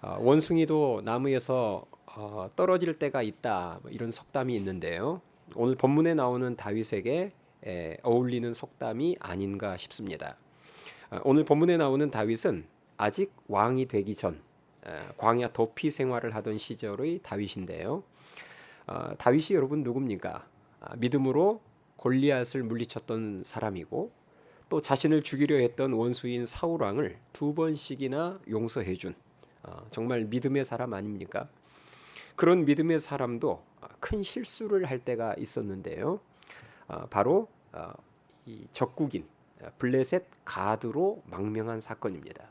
원숭이도 나무에서 떨어질 때가 있다. 뭐 이런 속담이 있는데요. 오늘 본문에 나오는 다윗에게 어울리는 속담이 아닌가 싶습니다. 오늘 본문에 나오는 다윗은 아직 왕이 되기 전 광야 도피 생활을 하던 시절의 다윗인데요. 다윗이 여러분 누굽니까? 믿음으로 골리앗을 물리쳤던 사람이고 또 자신을 죽이려 했던 원수인 사울 왕을 두 번씩이나 용서해 준 정말 믿음의 사람 아닙니까? 그런 믿음의 사람도 큰 실수를 할 때가 있었는데요. 바로 이 적국인 블레셋 가드로 망명한 사건입니다.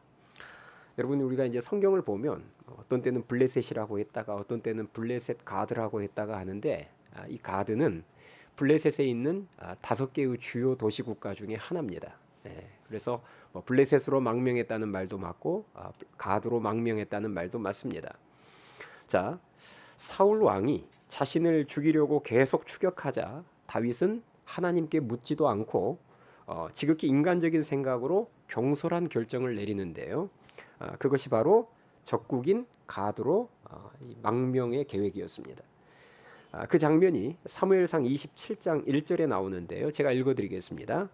여러분 우리가 이제 성경을 보면 어떤 때는 블레셋이라고 했다가 어떤 때는 블레셋 가드라고 했다가 하는데 이 가드는 블레셋에 있는 5개의 주요 도시 국가 중에 하나입니다. 그래서 블레셋으로 망명했다는 말도 맞고 가드로 망명했다는 말도 맞습니다. 자, 사울 왕이 자신을 죽이려고 계속 추격하자 다윗은 하나님께 묻지도 않고 지극히 인간적인 생각으로 경솔한 결정을 내리는데요. 그것이 바로 적국인 가드로 망명의 계획이었습니다. 그 장면이 사무엘상 27장 1절에 나오는데요. 제가 읽어드리겠습니다.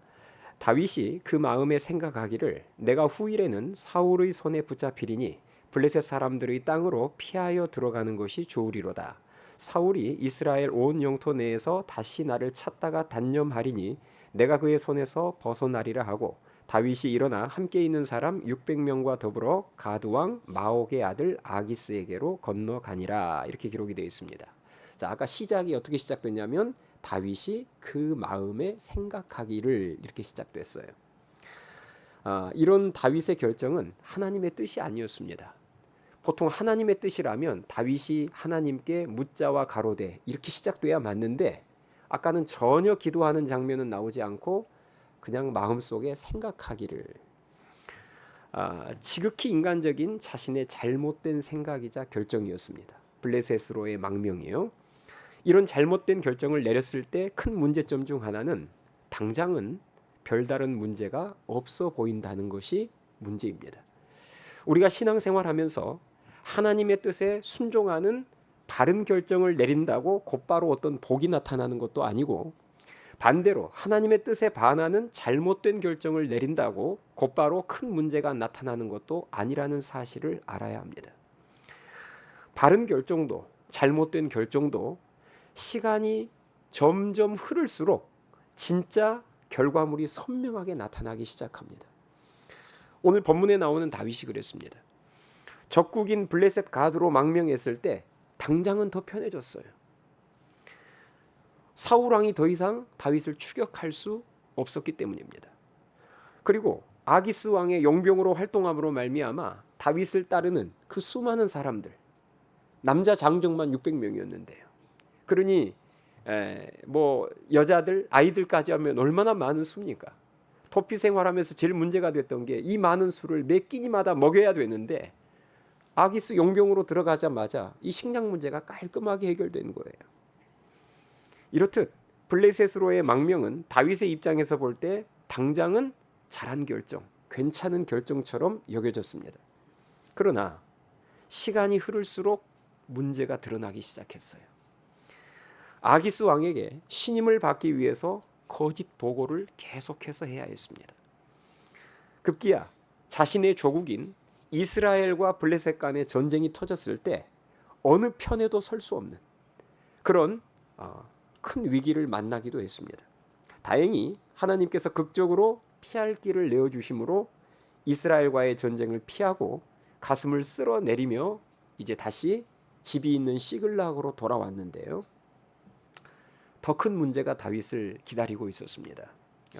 다윗이 그 마음에 생각하기를 내가 후일에는 사울의 손에 붙잡히리니 블레셋 사람들의 땅으로 피하여 들어가는 것이 좋으리로다. 사울이 이스라엘 온 영토 내에서 다시 나를 찾다가 단념하리니 내가 그의 손에서 벗어나리라 하고 다윗이 일어나 함께 있는 사람 600명과 더불어 가드 왕 마옥의 아들 아기스에게로 건너가니라. 이렇게 기록이 되어 있습니다. 자, 아까 시작이 어떻게 시작됐냐면 다윗이 그 마음에 생각하기를 이렇게 시작됐어요. 이런 다윗의 결정은 하나님의 뜻이 아니었습니다. 보통 하나님의 뜻이라면 다윗이 하나님께 묻자와 가로되 이렇게 시작돼야 맞는데 아까는 전혀 기도하는 장면은 나오지 않고 그냥 마음속에 생각하기를 지극히 인간적인 자신의 잘못된 생각이자 결정이었습니다. 블레셋으로의 망명이요. 이런 잘못된 결정을 내렸을 때 큰 문제점 중 하나는 당장은 별다른 문제가 없어 보인다는 것이 문제입니다. 우리가 신앙생활하면서 하나님의 뜻에 순종하는 바른 결정을 내린다고 곧바로 어떤 복이 나타나는 것도 아니고 반대로 하나님의 뜻에 반하는 잘못된 결정을 내린다고 곧바로 큰 문제가 나타나는 것도 아니라는 사실을 알아야 합니다. 바른 결정도 잘못된 결정도 시간이 점점 흐를수록 진짜 결과물이 선명하게 나타나기 시작합니다. 오늘 본문에 나오는 다윗이 그랬습니다. 적국인 블레셋 가드로 망명했을 때 당장은 더 편해졌어요. 사울 왕이 더 이상 다윗을 추격할 수 없었기 때문입니다. 그리고 아기스 왕의 용병으로 활동함으로 말미암아 다윗을 따르는 그 수많은 사람들, 남자 장정만 600명이었는데요. 그러니 뭐 여자들, 아이들까지 하면 얼마나 많은 수입니까? 도피 생활하면서 제일 문제가 됐던 게 이 많은 수를 몇 끼니마다 먹여야 되는데 아기스 용병으로 들어가자마자 이 식량 문제가 깔끔하게 해결되는 거예요. 이렇듯 블레셋으로의 망명은 다윗의 입장에서 볼 때 당장은 잘한 결정, 괜찮은 결정처럼 여겨졌습니다. 그러나 시간이 흐를수록 문제가 드러나기 시작했어요. 아기스 왕에게 신임을 받기 위해서 거짓 보고를 계속해서 해야 했습니다. 급기야 자신의 조국인 이스라엘과 블레셋 간의 전쟁이 터졌을 때 어느 편에도 설 수 없는 그런 큰 위기를 만나기도 했습니다. 다행히 하나님께서 극적으로 피할 길을 내어주심으로 이스라엘과의 전쟁을 피하고 가슴을 쓸어내리며 이제 다시 집이 있는 시글락으로 돌아왔는데요. 더 큰 문제가 다윗을 기다리고 있었습니다.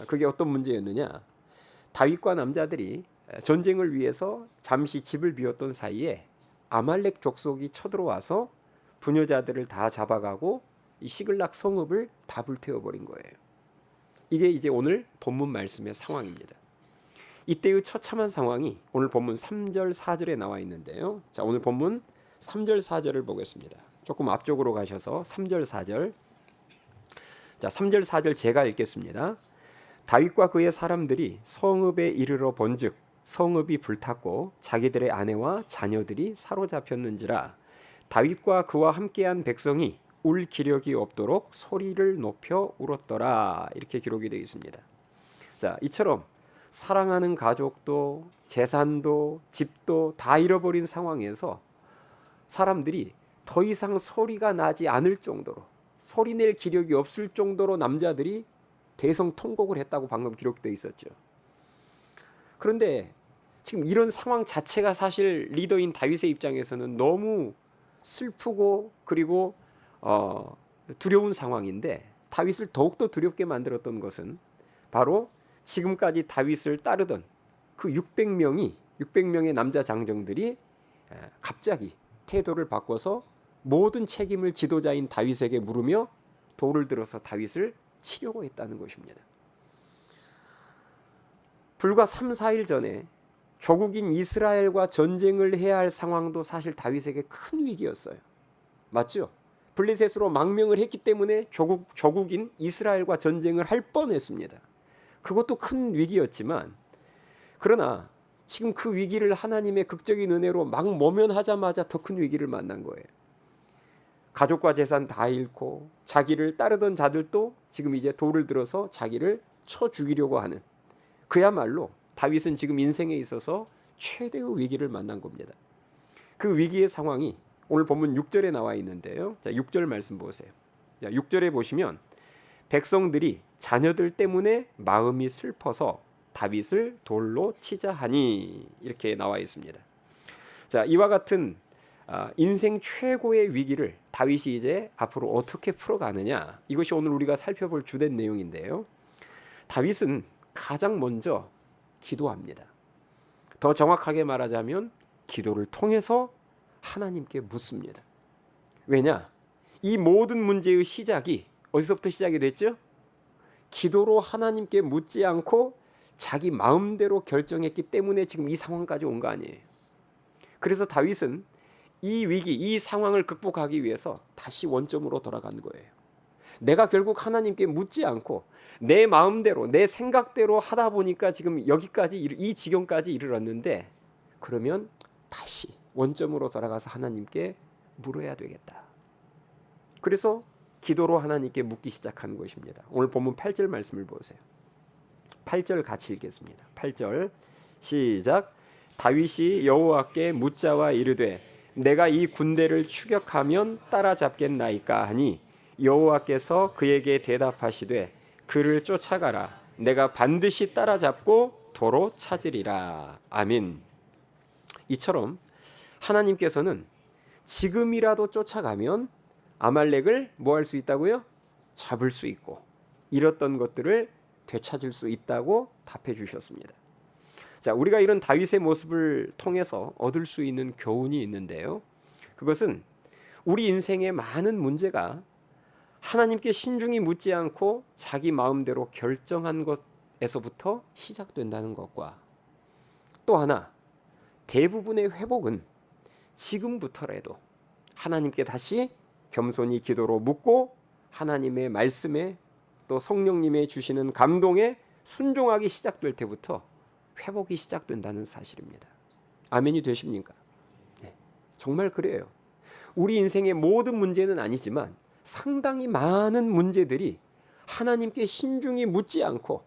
그게 어떤 문제였느냐? 다윗과 남자들이 전쟁을 위해서 잠시 집을 비웠던 사이에 아말렉 족속이 쳐들어와서 부녀자들을 다 잡아가고 이 시글락 성읍을 다 불태워버린 거예요. 이게 이제 오늘 본문 말씀의 상황입니다. 이때의 처참한 상황이 오늘 본문 3절 4절에 나와 있는데요. 자, 오늘 본문 3절 4절을 보겠습니다. 조금 앞쪽으로 가셔서 3절 4절. 자, 3절 4절 제가 읽겠습니다. 다윗과 그의 사람들이 성읍에 이르러 본즉 성읍이 불탔고 자기들의 아내와 자녀들이 사로잡혔는지라 다윗과 그와 함께한 백성이 울 기력이 없도록 소리를 높여 울었더라. 이렇게 기록이 되어 있습니다. 자, 이처럼 사랑하는 가족도 재산도 집도 다 잃어버린 상황에서 사람들이 더 이상 소리가 나지 않을 정도로, 소리낼 기력이 없을 정도로 남자들이 대성통곡을 했다고 방금 기록되어 있었죠. 그런데 지금 이런 상황 자체가 사실 리더인 다윗의 입장에서는 너무 슬프고 그리고 두려운 상황인데, 다윗을 더욱더 두렵게 만들었던 것은 바로 지금까지 다윗을 따르던 그 600명의 남자 장정들이 갑자기 태도를 바꿔서 모든 책임을 지도자인 다윗에게 물으며 돌을 들어서 다윗을 치려고 했다는 것입니다. 불과 3, 4일 전에 조국인 이스라엘과 전쟁을 해야 할 상황도 사실 다윗에게 큰 위기였어요. 맞죠? 블레셋으로 망명을 했기 때문에 조국인 이스라엘과 전쟁을 할 뻔했습니다. 그것도 큰 위기였지만, 그러나 지금 그 위기를 하나님의 극적인 은혜로 막 모면하자마자 더 큰 위기를 만난 거예요. 가족과 재산 다 잃고 자기를 따르던 자들도 지금 이제 돌을 들어서 자기를 쳐 죽이려고 하는, 그야말로 다윗은 지금 인생에 있어서 최대의 위기를 만난 겁니다. 그 위기의 상황이 오늘 본문 6절에 나와 있는데요. 자, 6절 말씀 보세요. 자, 6절에 보시면 백성들이 자녀들 때문에 마음이 슬퍼서 다윗을 돌로 치자 하니, 이렇게 나와 있습니다. 자, 이와 같은 인생 최고의 위기를 다윗이 이제 앞으로 어떻게 풀어가느냐, 이것이 오늘 우리가 살펴볼 주된 내용인데요. 다윗은 가장 먼저 기도합니다. 더 정확하게 말하자면 기도를 통해서 하나님께 묻습니다. 왜냐? 이 모든 문제의 시작이 어디서부터 시작이 됐죠? 기도로 하나님께 묻지 않고 자기 마음대로 결정했기 때문에 지금 이 상황까지 온 거 아니에요. 그래서 다윗은 이 위기, 이 상황을 극복하기 위해서 다시 원점으로 돌아간 거예요. 내가 결국 하나님께 묻지 않고 내 마음대로, 내 생각대로 하다 보니까 지금 여기까지, 이 지경까지 이르렀는데, 그러면 다시 원점으로 돌아가서 하나님께 물어야 되겠다. 그래서 기도로 하나님께 묻기 시작한 것입니다. 오늘 본문 8절 말씀을 보세요. 8절 같이 읽겠습니다. 8절 시작. 다윗이 여호와께 묻자와 이르되 내가 이 군대를 추격하면 따라잡겠나이까 하니 여호와께서 그에게 대답하시되 그를 쫓아가라. 내가 반드시 따라잡고 도로 찾으리라. 아멘. 이처럼 하나님께서는 지금이라도 쫓아가면 아말렉을 뭐 할 수 있다고요? 잡을 수 있고 잃었던 것들을 되찾을 수 있다고 답해 주셨습니다. 자, 우리가 이런 다윗의 모습을 통해서 얻을 수 있는 교훈이 있는데요. 그것은 우리 인생의 많은 문제가 하나님께 신중히 묻지 않고 자기 마음대로 결정한 것에서부터 시작된다는 것과, 또 하나, 대부분의 회복은 지금부터라도 하나님께 다시 겸손히 기도로 묻고 하나님의 말씀에 또 성령님의 주시는 감동에 순종하기 시작될 때부터 회복이 시작된다는 사실입니다. 아멘이 되십니까? 네, 정말 그래요. 우리 인생의 모든 문제는 아니지만 상당히 많은 문제들이 하나님께 신중히 묻지 않고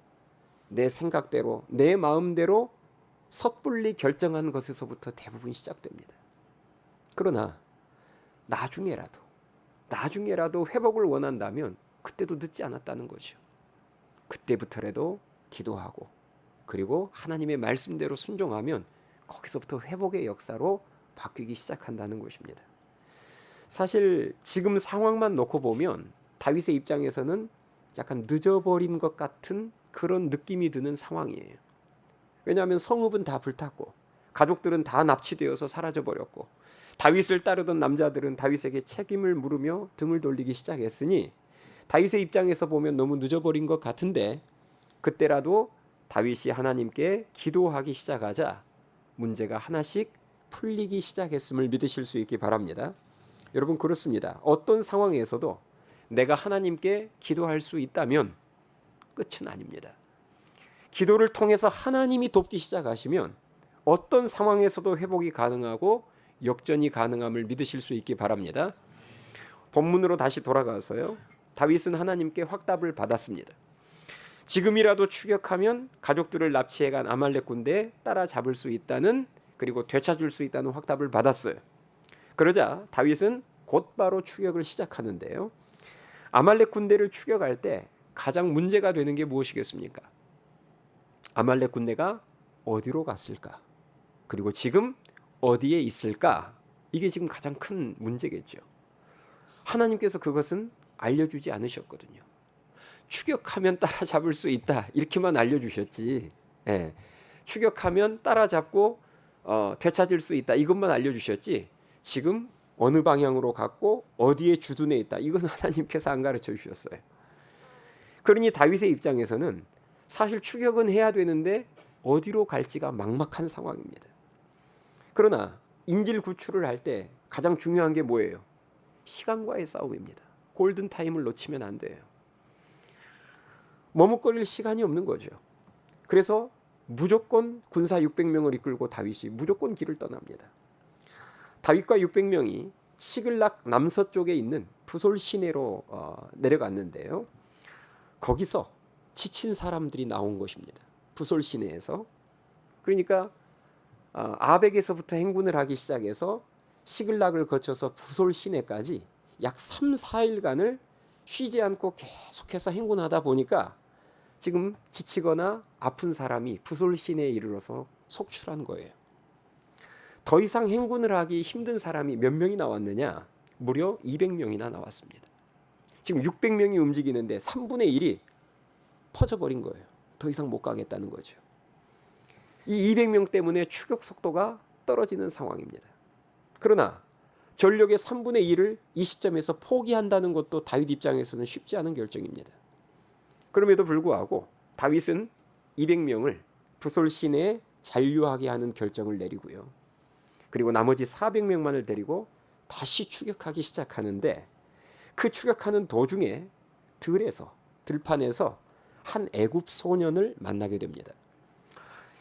내 생각대로, 내 마음대로 섣불리 결정한 것에서부터 대부분 시작됩니다. 그러나 나중에라도 회복을 원한다면 그때도 늦지 않았다는 거죠. 그때부터라도 기도하고 그리고 하나님의 말씀대로 순종하면 거기서부터 회복의 역사로 바뀌기 시작한다는 것입니다. 사실 지금 상황만 놓고 보면 다윗의 입장에서는 약간 늦어버린 것 같은 그런 느낌이 드는 상황이에요. 왜냐하면 성읍은 다 불탔고 가족들은 다 납치되어서 사라져버렸고 다윗을 따르던 남자들은 다윗에게 책임을 물으며 등을 돌리기 시작했으니 다윗의 입장에서 보면 너무 늦어버린 것 같은데, 그때라도 다윗이 하나님께 기도하기 시작하자 문제가 하나씩 풀리기 시작했음을 믿으실 수 있기 바랍니다. 여러분, 그렇습니다. 어떤 상황에서도 내가 하나님께 기도할 수 있다면 끝은 아닙니다. 기도를 통해서 하나님이 돕기 시작하시면 어떤 상황에서도 회복이 가능하고 역전이 가능함을 믿으실 수 있기 바랍니다. 본문으로 다시 돌아가서요. 다윗은 하나님께 확답을 받았습니다. 지금이라도 추격하면 가족들을 납치해간 아말렉 군대에 따라잡을 수 있다는, 그리고 되찾을 수 있다는 확답을 받았어요. 그러자 다윗은 곧바로 추격을 시작하는데요. 아말렉 군대를 추격할 때 가장 문제가 되는 게 무엇이겠습니까? 아말렉 군대가 어디로 갔을까? 그리고 지금 어디에 있을까? 이게 지금 가장 큰 문제겠죠. 하나님께서 그것은 알려주지 않으셨거든요. 추격하면 따라잡을 수 있다 이렇게만 알려주셨지, 예, 추격하면 따라잡고 되찾을 수 있다 이것만 알려주셨지, 지금 어느 방향으로 갔고 어디에 주둔해 있다 이건 하나님께서 안 가르쳐 주셨어요. 그러니 다윗의 입장에서는 사실 추격은 해야 되는데 어디로 갈지가 막막한 상황입니다. 그러나 인질 구출을 할 때 가장 중요한 게 뭐예요? 시간과의 싸움입니다. 골든 타임을 놓치면 안 돼요. 머뭇거릴 시간이 없는 거죠. 그래서 무조건 군사 600명을 이끌고 다윗이 무조건 길을 떠납니다. 다윗과 600명이 시글락 남서쪽에 있는 부솔 시내로 내려갔는데요. 거기서 지친 사람들이 나온 것입니다. 부솔 시내에서. 그러니까 아벡에서부터 행군을 하기 시작해서 시글락을 거쳐서 부솔 시내까지 약 3, 4일간을 쉬지 않고 계속해서 행군하다 보니까 지금 지치거나 아픈 사람이 부솔 시내에 이르러서 속출한 거예요. 더 이상 행군을 하기 힘든 사람이 몇 명이 나왔느냐? 무려 200명이나 나왔습니다. 지금 600명이 움직이는데 3분의 1이 퍼져버린 거예요. 더 이상 못 가겠다는 거죠. 이 200명 때문에 추격 속도가 떨어지는 상황입니다. 그러나 전력의 3분의 1을 이 시점에서 포기한다는 것도 다윗 입장에서는 쉽지 않은 결정입니다. 그럼에도 불구하고 다윗은 200명을 부솔 시내에 잔류하게 하는 결정을 내리고요. 그리고 나머지 400명만을 데리고 다시 추격하기 시작하는데, 그 추격하는 도중에 들판에서 한 애굽 소년을 만나게 됩니다.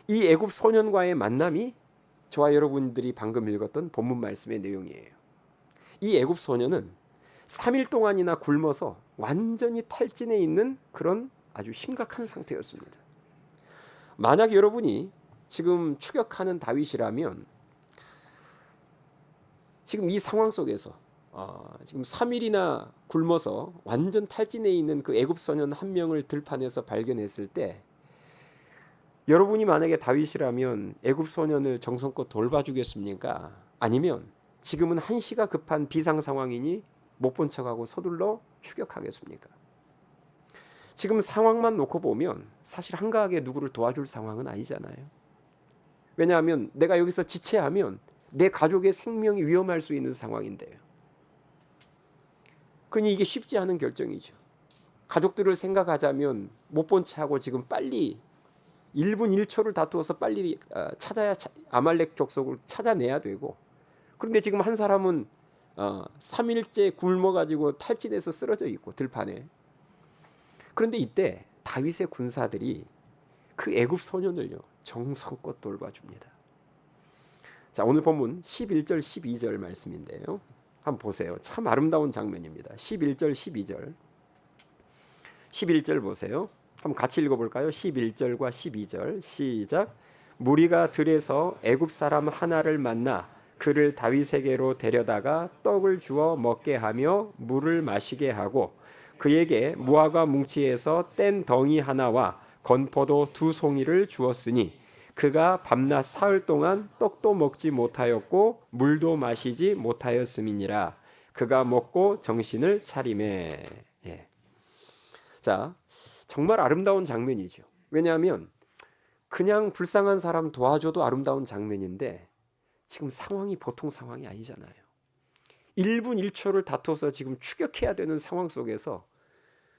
이 애굽 소년과의 만남이 저와 여러분들이 방금 읽었던 본문 말씀의 내용이에요. 이 애굽 소년은 3일 동안이나 굶어서 완전히 탈진해 있는 그런 아주 심각한 상태였습니다. 만약 여러분이 지금 추격하는 다윗이라면 지금 이 상황 속에서 지금 3일이나 굶어서 완전 탈진해 있는 그 애굽 소년 한 명을 들판에서 발견했을 때, 여러분이 만약에 다윗이라면 애굽 소년을 정성껏 돌봐주겠습니까? 아니면 지금은 한시가 급한 비상 상황이니 못 본 척하고 서둘러 추격하겠습니까? 지금 상황만 놓고 보면 사실 한가하게 누구를 도와줄 상황은 아니잖아요. 왜냐하면 내가 여기서 지체하면 내 가족의 생명이 위험할 수 있는 상황인데요. 그러니 이게 쉽지 않은 결정이죠. 가족들을 생각하자면 못 본 채하고 지금 빨리 1분 1초를 다투어서 빨리 찾아야 아말렉 족속을 찾아내야 되고, 그런데 지금 한 사람은 3일째 굶어가지고 탈진해서 쓰러져 있고 들판에. 그런데 이때 다윗의 군사들이 그 애굽 소년을요 정성껏 돌봐줍니다. 자, 오늘 본문 11절 12절 말씀인데요. 한번 보세요. 참 아름다운 장면입니다. 11절 12절. 11절 보세요. 한번 같이 읽어볼까요? 11절과 12절 시작. 무리가 들에서 애굽 사람 하나를 만나 그를 다윗에게로 데려다가 떡을 주어 먹게 하며 물을 마시게 하고, 그에게 무화과 뭉치에서 뗀 덩이 하나와 건포도 2송이를 주었으니 그가 밤낮 사흘 동안 떡도 먹지 못하였고 물도 마시지 못하였음이니라. 그가 먹고 정신을 차리매. 예. 자, 정말 아름다운 장면이죠. 왜냐하면 그냥 불쌍한 사람 도와줘도 아름다운 장면인데 지금 상황이 보통 상황이 아니잖아요. 1분 1초를 다퉈서 지금 추격해야 되는 상황 속에서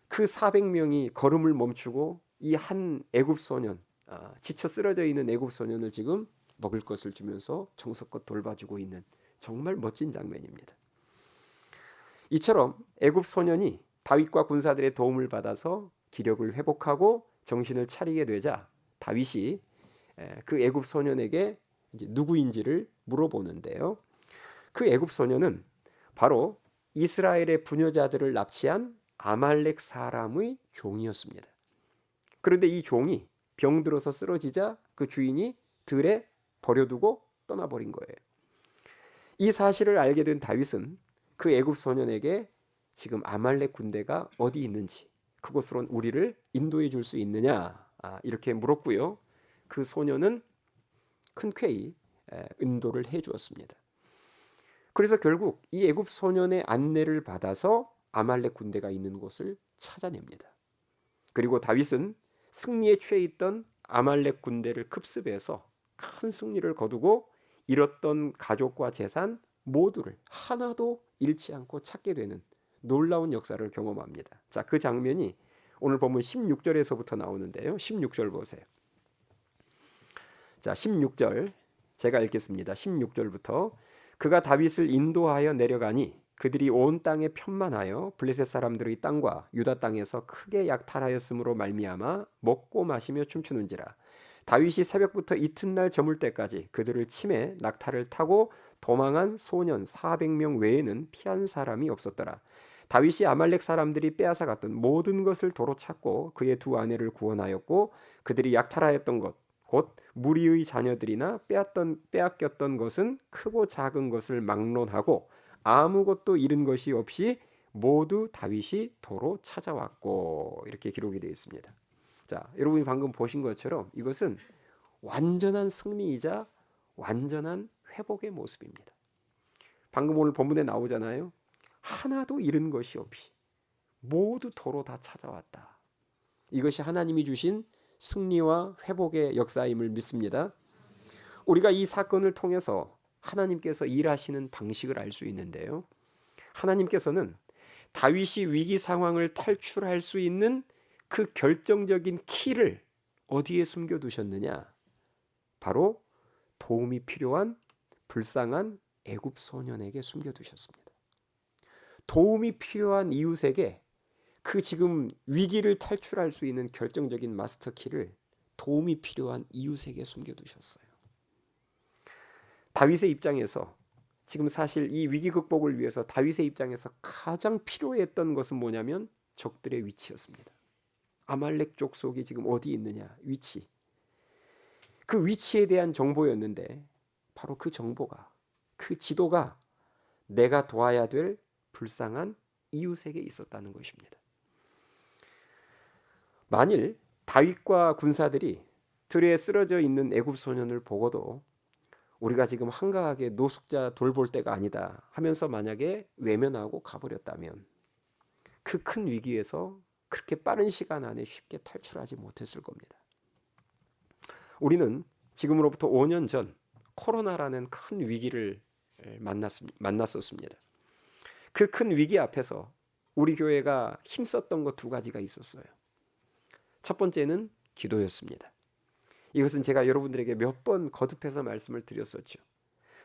그 400명이 걸음을 멈추고 이 한 애굽 소년, 지쳐 쓰러져 있는 애굽 소년을 지금 먹을 것을 주면서 정성껏 돌봐주고 있는 정말 멋진 장면입니다. 이처럼 애굽 소년이 다윗과 군사들의 도움을 받아서 기력을 회복하고 정신을 차리게 되자 다윗이 그 애굽 소년에게 이제 누구인지를 물어보는데요. 그 애굽 소녀는 바로 이스라엘의 부녀자들을 납치한 아말렉 사람의 종이었습니다. 그런데 이 종이 병들어서 쓰러지자 그 주인이 들에 버려두고 떠나버린 거예요. 이 사실을 알게 된 다윗은 그 애굽 소년에게 지금 아말렉 군대가 어디 있는지, 그곳으로 우리를 인도해 줄 수 있느냐, 이렇게 물었고요. 그 소년은 흔쾌히 인도를 해 주었습니다. 그래서 결국 이 애굽 소년의 안내를 받아서 아말렉 군대가 있는 곳을 찾아냅니다. 그리고 다윗은 승리에 취해 있던 아말렉 군대를 급습해서 큰 승리를 거두고 잃었던 가족과 재산 모두를 하나도 잃지 않고 찾게 되는 놀라운 역사를 경험합니다. 자, 그 장면이 오늘 본문 16절에서부터 나오는데요. 16절 보세요. 자, 16절 제가 읽겠습니다. 16절부터 그가 다윗을 인도하여 내려가니 그들이 온 땅에 편만하여 블레셋 사람들의 땅과 유다 땅에서 크게 약탈하였으므로 말미암아 먹고 마시며 춤추는지라. 다윗이 새벽부터 이튿날 저물 때까지 그들을 치매 낙타를 타고 도망한 소년 400명 외에는 피한 사람이 없었더라. 다윗이 아말렉 사람들이 빼앗아 갔던 모든 것을 도로 찾고 그의 두 아내를 구원하였고 그들이 약탈하였던 것 곧 무리의 자녀들이나 빼앗겼던 것은 크고 작은 것을 막론하고 아무것도 잃은 것이 없이 모두 다윗이 도로 찾아왔고, 이렇게 기록이 되어 있습니다. 자, 여러분이 방금 보신 것처럼 이것은 완전한 승리이자 완전한 회복의 모습입니다. 방금 오늘 본문에 나오잖아요. 하나도 잃은 것이 없이 모두 도로 다 찾아왔다. 이것이 하나님이 주신 승리와 회복의 역사임을 믿습니다. 우리가 이 사건을 통해서 하나님께서 일하시는 방식을 알 수 있는데요. 하나님께서는 다윗이 위기 상황을 탈출할 수 있는 그 결정적인 키를 어디에 숨겨두셨느냐? 바로 도움이 필요한 불쌍한 애굽 소년에게 숨겨두셨습니다. 도움이 필요한 이웃에게 그 지금 위기를 탈출할 수 있는 결정적인 마스터 키를 도움이 필요한 이웃에게 숨겨두셨어요. 다윗의 입장에서 지금 사실 이 위기 극복을 위해서 다윗의 입장에서 가장 필요했던 것은 뭐냐면 적들의 위치였습니다. 아말렉 족속이 지금 어디 있느냐, 위치. 그 위치에 대한 정보였는데 바로 그 정보가, 그 지도가 내가 도와야 될 불쌍한 이웃에게 있었다는 것입니다. 만일 다윗과 군사들이 들에 쓰러져 있는 애굽 소년을 보고도 우리가 지금 한가하게 노숙자 돌볼 때가 아니다 하면서 만약에 외면하고 가버렸다면 그 큰 위기에서 그렇게 빠른 시간 안에 쉽게 탈출하지 못했을 겁니다. 우리는 지금으로부터 5년 전 코로나라는 큰 위기를 만났었습니다. 그 큰 위기 앞에서 우리 교회가 힘썼던 것 두 가지가 있었어요. 첫 번째는 기도였습니다. 이것은 제가 여러분들에게 몇 번 거듭해서 말씀을 드렸었죠.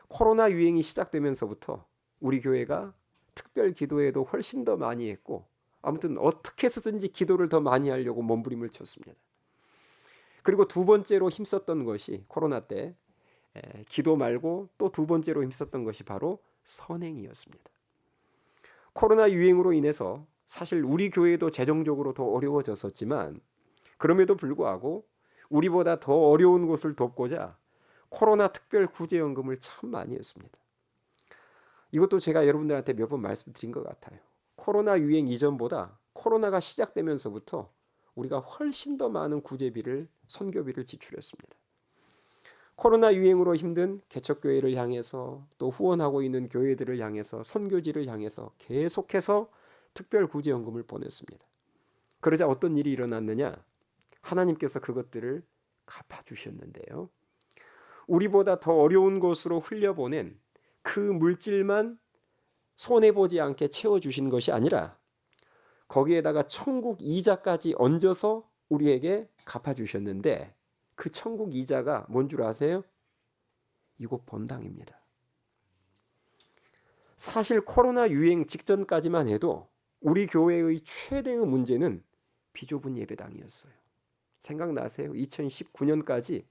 코로나 유행이 시작되면서부터 우리 교회가 특별 기도에도 훨씬 더 많이 했고, 아무튼 어떻게 해서든지 기도를 더 많이 하려고 몸부림을 쳤습니다. 그리고 두 번째로 힘썼던 것이 코로나 때 기도 말고 또 두 번째로 힘썼던 것이 바로 선행이었습니다. 코로나 유행으로 인해서 사실 우리 교회도 재정적으로 더 어려워졌었지만 그럼에도 불구하고 우리보다 더 어려운 곳을 돕고자 코로나 특별 구제연금을 참 많이 했습니다. 이것도 제가 여러분들한테 몇 번 말씀드린 것 같아요. 코로나 유행 이전보다 코로나가 시작되면서부터 우리가 훨씬 더 많은 구제비를, 선교비를 지출했습니다. 코로나 유행으로 힘든 개척교회를 향해서 또 후원하고 있는 교회들을 향해서 선교지를 향해서 계속해서 특별 구제연금을 보냈습니다. 그러자 어떤 일이 일어났느냐? 하나님께서 그것들을 갚아주셨는데요. 우리보다 더 어려운 곳으로 흘려보낸 그 물질만 손해보지 않게 채워주신 것이 아니라 거기에다가 천국 이자까지 얹어서 우리에게 갚아주셨는데 그 천국 이자가 뭔 줄 아세요? 이곳 본당입니다. 사실 코로나 유행 직전까지만 해도 우리 교회의 최대의 문제는 비좁은 예배당이었어요. 생각나세요? 2019년까지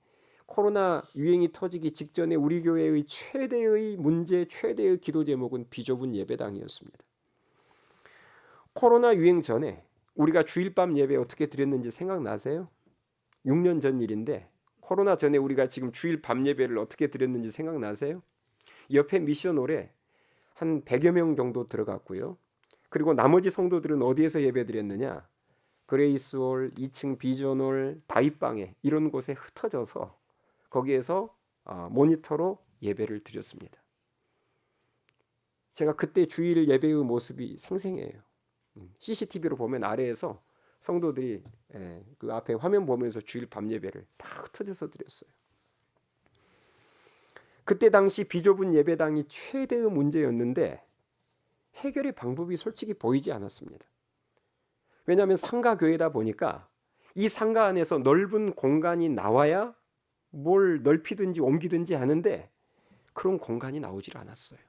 코로나 유행이 터지기 직전에 우리 교회의 최대의 문제, 최대의 기도 제목은 비좁은 예배당이었습니다. 코로나 유행 전에 우리가 주일 밤 예배 어떻게 드렸는지 생각나세요? 6년 전 일인데 코로나 전에 우리가 지금 주일 밤 예배를 어떻게 드렸는지 생각나세요? 옆에 미션홀에 한 100여 명 정도 들어갔고요. 그리고 나머지 성도들은 어디에서 예배 드렸느냐? 그레이스홀, 2층 비전홀, 다윗방에 이런 곳에 흩어져서 거기에서 모니터로 예배를 드렸습니다. 제가 그때 주일 예배의 모습이 생생해요. CCTV로 보면 아래에서 성도들이 그 앞에 화면 보면서 주일 밤 예배를 다 흩어져서 드렸어요. 그때 당시 비좁은 예배당이 최대의 문제였는데 해결의 방법이 솔직히 보이지 않았습니다. 왜냐하면 상가 교회다 보니까 이 상가 안에서 넓은 공간이 나와야 뭘 넓히든지 옮기든지 하는데 그런 공간이 나오질 않았어요.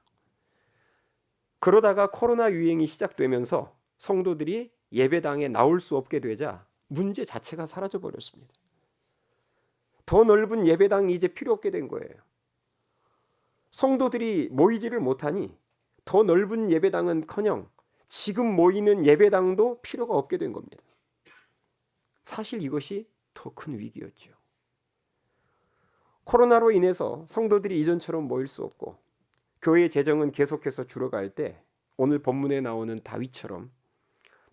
그러다가 코로나 유행이 시작되면서 성도들이 예배당에 나올 수 없게 되자 문제 자체가 사라져 버렸습니다. 더 넓은 예배당이 이제 필요 없게 된 거예요. 성도들이 모이지를 못하니 더 넓은 예배당은커녕 지금 모이는 예배당도 필요가 없게 된 겁니다. 사실 이것이 더 큰 위기였죠. 코로나로 인해서 성도들이 이전처럼 모일 수 없고 교회 재정은 계속해서 줄어갈 때 오늘 본문에 나오는 다윗처럼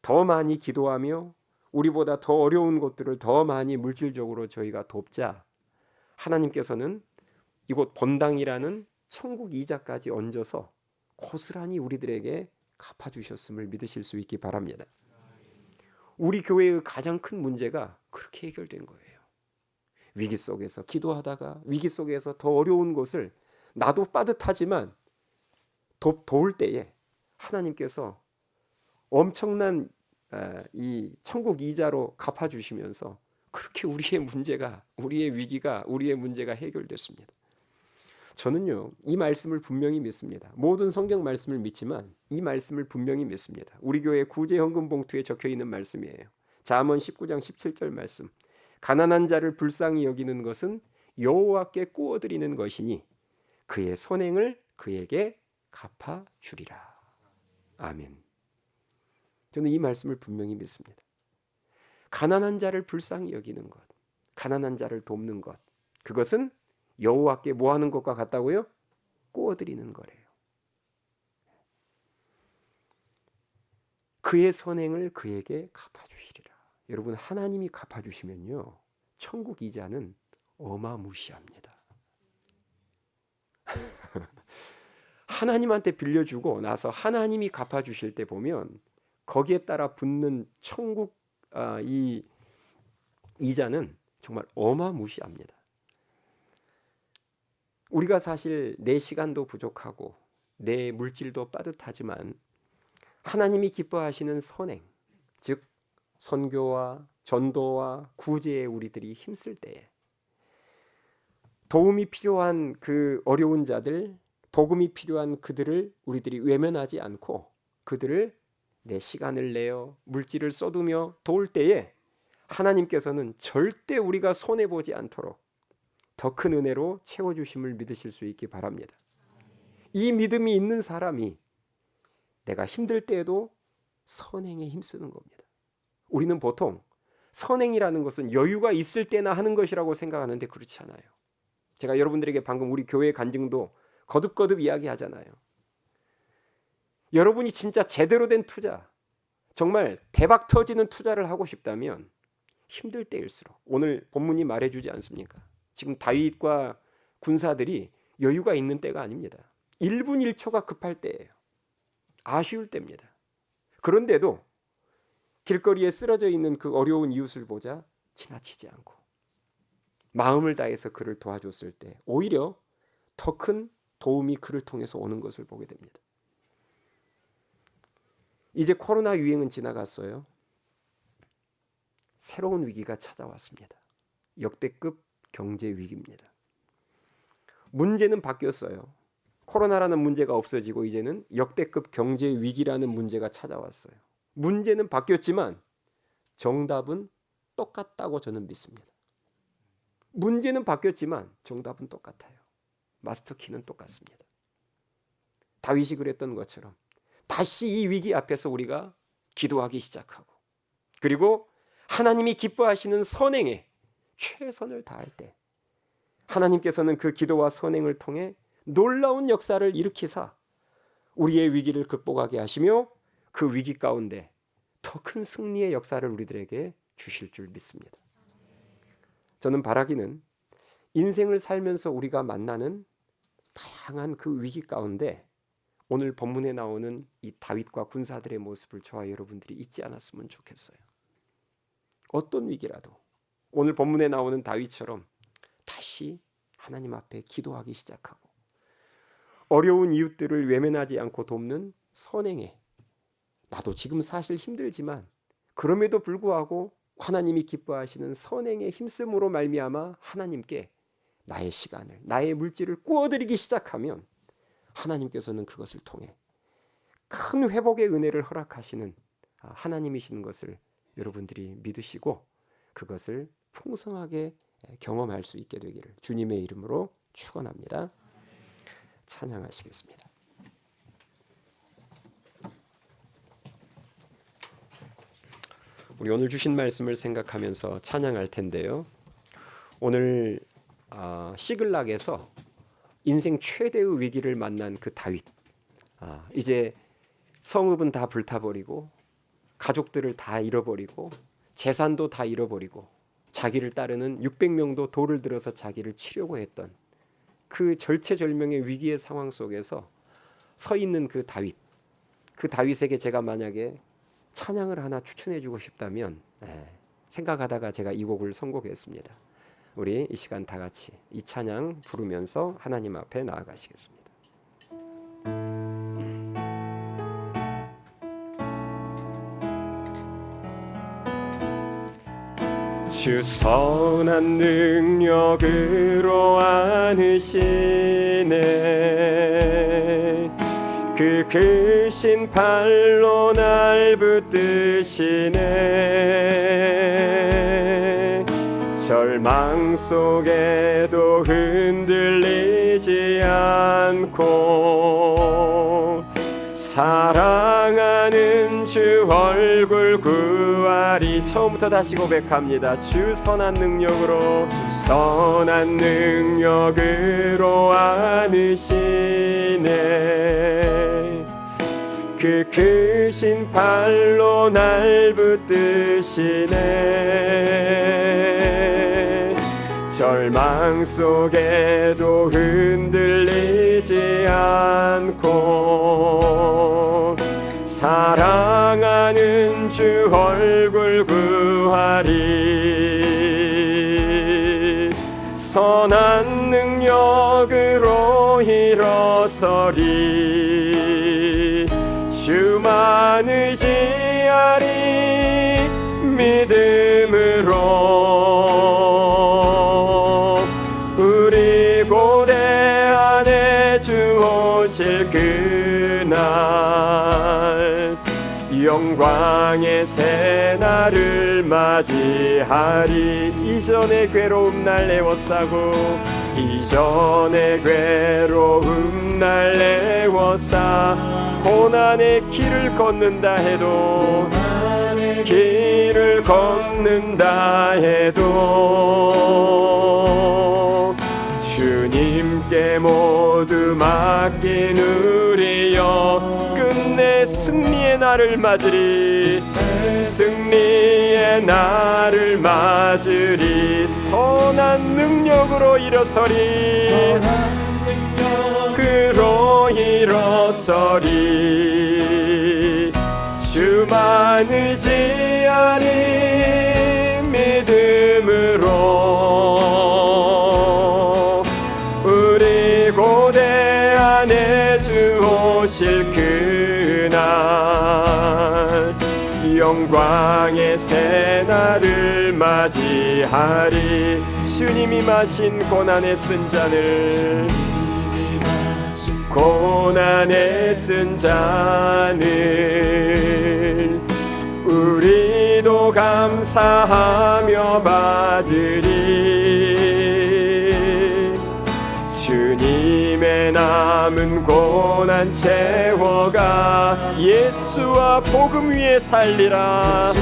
더 많이 기도하며 우리보다 더 어려운 것들을 더 많이 물질적으로 저희가 돕자 하나님께서는 이곳 본당이라는 천국 이자까지 얹어서 고스란히 우리들에게 갚아주셨음을 믿으실 수 있기 바랍니다. 우리 교회의 가장 큰 문제가 그렇게 해결된 거예요. 위기 속에서 기도하다가 위기 속에서 더 어려운 것을 나도 빠듯하지만 도울 때에 하나님께서 엄청난 이 천국 이자로 갚아주시면서 그렇게 우리의 문제가, 우리의 위기가, 우리의 문제가 해결됐습니다. 저는요, 이 말씀을 분명히 믿습니다. 모든 성경 말씀을 믿지만 이 말씀을 분명히 믿습니다. 우리 교회 구제 헌금 봉투에 적혀 있는 말씀이에요. 잠언 19장 17절 말씀. 가난한 자를 불쌍히 여기는 것은 여호와께 꾸어드리는 것이니 그의 선행을 그에게 갚아 주리라. 아멘. 저는 이 말씀을 분명히 믿습니다. 가난한 자를 불쌍히 여기는 것, 가난한 자를 돕는 것, 그것은 여호와께 뭐 하는 것과 같다고요? 꾸어드리는 거래요. 그의 선행을 그에게 갚아주시리라. 여러분, 하나님이 갚아주시면요, 천국 이자는 어마무시합니다. 하나님한테 빌려주고 나서 하나님이 갚아주실 때 보면 거기에 따라 붙는 천국 이 이자는 정말 어마무시합니다. 우리가 사실 내 시간도 부족하고 내 물질도 빠듯하지만 하나님이 기뻐하시는 선행, 즉 선교와 전도와 구제에 우리들이 힘쓸 때에 도움이 필요한 그 어려운 자들, 복음이 필요한 그들을 우리들이 외면하지 않고 그들을 내 시간을 내어 물질을 쏟으며 도울 때에 하나님께서는 절대 우리가 손해보지 않도록 더 큰 은혜로 채워주심을 믿으실 수 있기 바랍니다. 이 믿음이 있는 사람이 내가 힘들 때에도 선행에 힘쓰는 겁니다. 우리는 보통 선행이라는 것은 여유가 있을 때나 하는 것이라고 생각하는데 그렇지 않아요. 제가 여러분들에게 방금 우리 교회 간증도 거듭거듭 이야기하잖아요. 여러분이 진짜 제대로 된 투자, 정말 대박 터지는 투자를 하고 싶다면 힘들 때일수록, 오늘 본문이 말해주지 않습니까? 지금 다윗과 군사들이 여유가 있는 때가 아닙니다. 1분 1초가 급할 때예요. 아쉬울 때입니다. 그런데도 길거리에 쓰러져 있는 그 어려운 이웃을 보자 지나치지 않고 마음을 다해서 그를 도와줬을 때 오히려 더 큰 도움이 그를 통해서 오는 것을 보게 됩니다. 이제 코로나 유행은 지나갔어요. 새로운 위기가 찾아왔습니다. 역대급 경제 위기입니다. 문제는 바뀌었어요. 코로나라는 문제가 없어지고 이제는 역대급 경제 위기라는 문제가 찾아왔어요. 문제는 바뀌었지만 정답은 똑같다고 저는 믿습니다. 문제는 바뀌었지만 정답은 똑같아요. 마스터키는 똑같습니다. 다윗이 그랬던 것처럼 다시 이 위기 앞에서 우리가 기도하기 시작하고, 그리고 하나님이 기뻐하시는 선행에 최선을 다할 때 하나님께서는 그 기도와 선행을 통해 놀라운 역사를 일으키사 우리의 위기를 극복하게 하시며 그 위기 가운데 더 큰 승리의 역사를 우리들에게 주실 줄 믿습니다. 저는 바라기는 인생을 살면서 우리가 만나는 다양한 그 위기 가운데 오늘 본문에 나오는 이 다윗과 군사들의 모습을 저와 여러분들이 잊지 않았으면 좋겠어요. 어떤 위기라도 오늘 본문에 나오는 다윗처럼 다시 하나님 앞에 기도하기 시작하고, 어려운 이웃들을 외면하지 않고 돕는 선행에, 나도 지금 사실 힘들지만 그럼에도 불구하고 하나님이 기뻐하시는 선행의 힘쓰므로 말미암아 하나님께 나의 시간을, 나의 물질을 꾸어드리기 시작하면 하나님께서는 그것을 통해 큰 회복의 은혜를 허락하시는 하나님이신 것을 여러분들이 믿으시고 그것을 풍성하게 경험할 수 있게 되기를 주님의 이름으로 축원합니다. 찬양하시겠습니다. 우리 오늘 주신 말씀을 생각하면서 찬양할 텐데요. 오늘 시글락에서 인생 최대의 위기를 만난 그 다윗, 이제 성읍은 다 불타버리고 가족들을 다 잃어버리고 재산도 다 잃어버리고 자기를 따르는 600명도 돌을 들어서 자기를 치려고 했던 그 절체절명의 위기의 상황 속에서 서 있는 그 다윗, 그 다윗에게 제가 만약에 찬양을 하나 추천해 주고 싶다면 생각하다가 제가 이 곡을 선곡했습니다. 우리 이 시간 다 같이 이 찬양 부르면서 하나님 앞에 나아가시겠습니다. 주 선한 능력으로 안으시네, 그 크신 팔로 날 붙드시네, 절망 속에도 흔들리지 않고 사랑하는 주 얼굴 구하리. 처음부터 다시 고백합니다. 주 선한 능력으로, 선한 능력으로 안으시네, 그 크신 팔로 날 붙드시네, 절망 속에도 흔들리지 않고 사랑하는 주 얼굴 구하리. 선한 능력으로 일어서리, 주만 의지하리. 믿음으로 우리 고대 안에 주 오실 그날 영광의 새날을 맞이하리. 이전의 괴로움 날 애워싸고, 이전의 괴로움 날 애워싸 고난의 길을 걷는다 해도, 길을 걷는다 해도 주님께 모두 맡긴 우리여 끝내 승리의 날을 맞으리. 승리의 날을 맞으리. 선한 능력으로 일어서리. 그로 일어서리. 주만 의지하리. 믿음으로 우리 고대 안에 주 오실 그날 영광의 새날을 맞이하리. 주님이 마신 고난의 쓴 잔을, 고난의 쓴 잔을 우리도 감사하며 받으리. 남은 고난 채워가 예수와 복음 위에 살리라.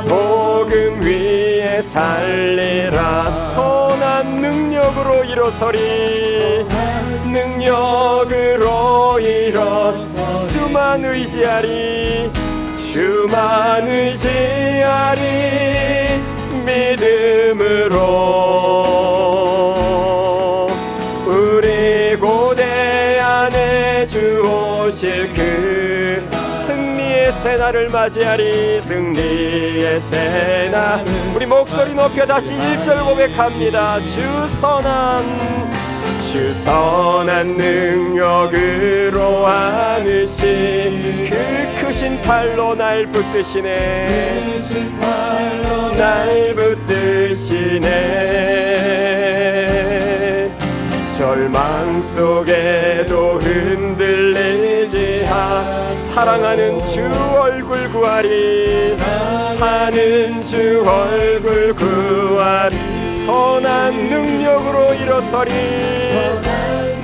복음 위에 살리라. 선한 능력으로 일어서리. 능력으로 일어서 주만 의지하리. 주만 의지하리. 믿음으로 우리 고대 안에 주 오실 그 승리의 새날을 맞이하리. 승리의 새날. 우리 목소리 높여 다시 1절 고백합니다. 주 선한 능력으로 안으신 그 크신 팔로 날 붙드시네. 날 붙드시네. 절망 속에도 흔들리지 사랑하는 주 얼굴 구하리. 하는 주 얼굴 구하리. 선한 능력으로 일어서리.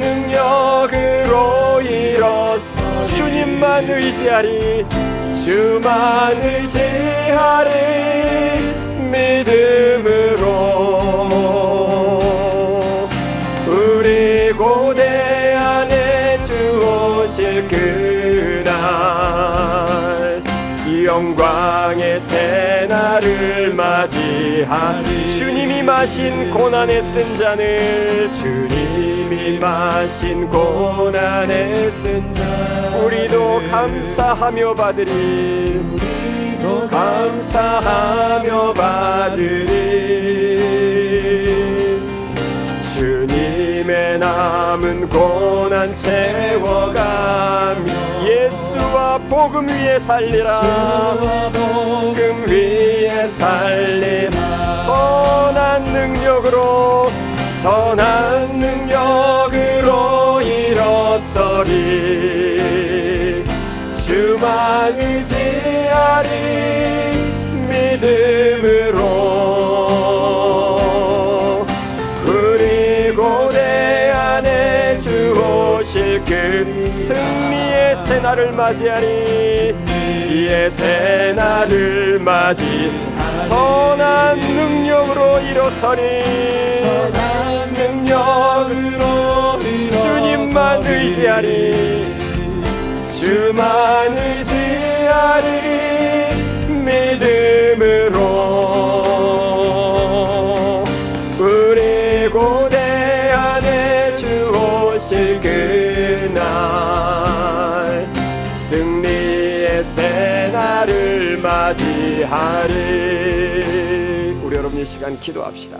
능력으로 일어서 주님만 의지하리. 주만 의지하리. 믿음으로 우리 고대 안에 주 오실 그날 영광의 새날을 맞이하리. 주님이 마신 고난의 쓴 잔을 주님이 마신 고난의 쓴 잔 우리도 감사하며 받으리. 우리도 감사하며 받으리. 주님의 남은 고난 채워가며 예수와 복음 위에 살리라. 복음 위에 살리라. 선한 능력으로 일어서리. 주만 의지하리. 믿음으로 우리 고대 안에 주 오실 그 승리의 새날을 맞이하리. 이의 새날을 맞이 선한 능력으로 일어서리. 선한 능력으로 주님만 의지하리. 주만 의지하리. 믿음으로 우리 고대 안에 주 오실 그날 승리의 새날을 맞이하리. 우리 여러분 이 시간 기도합시다.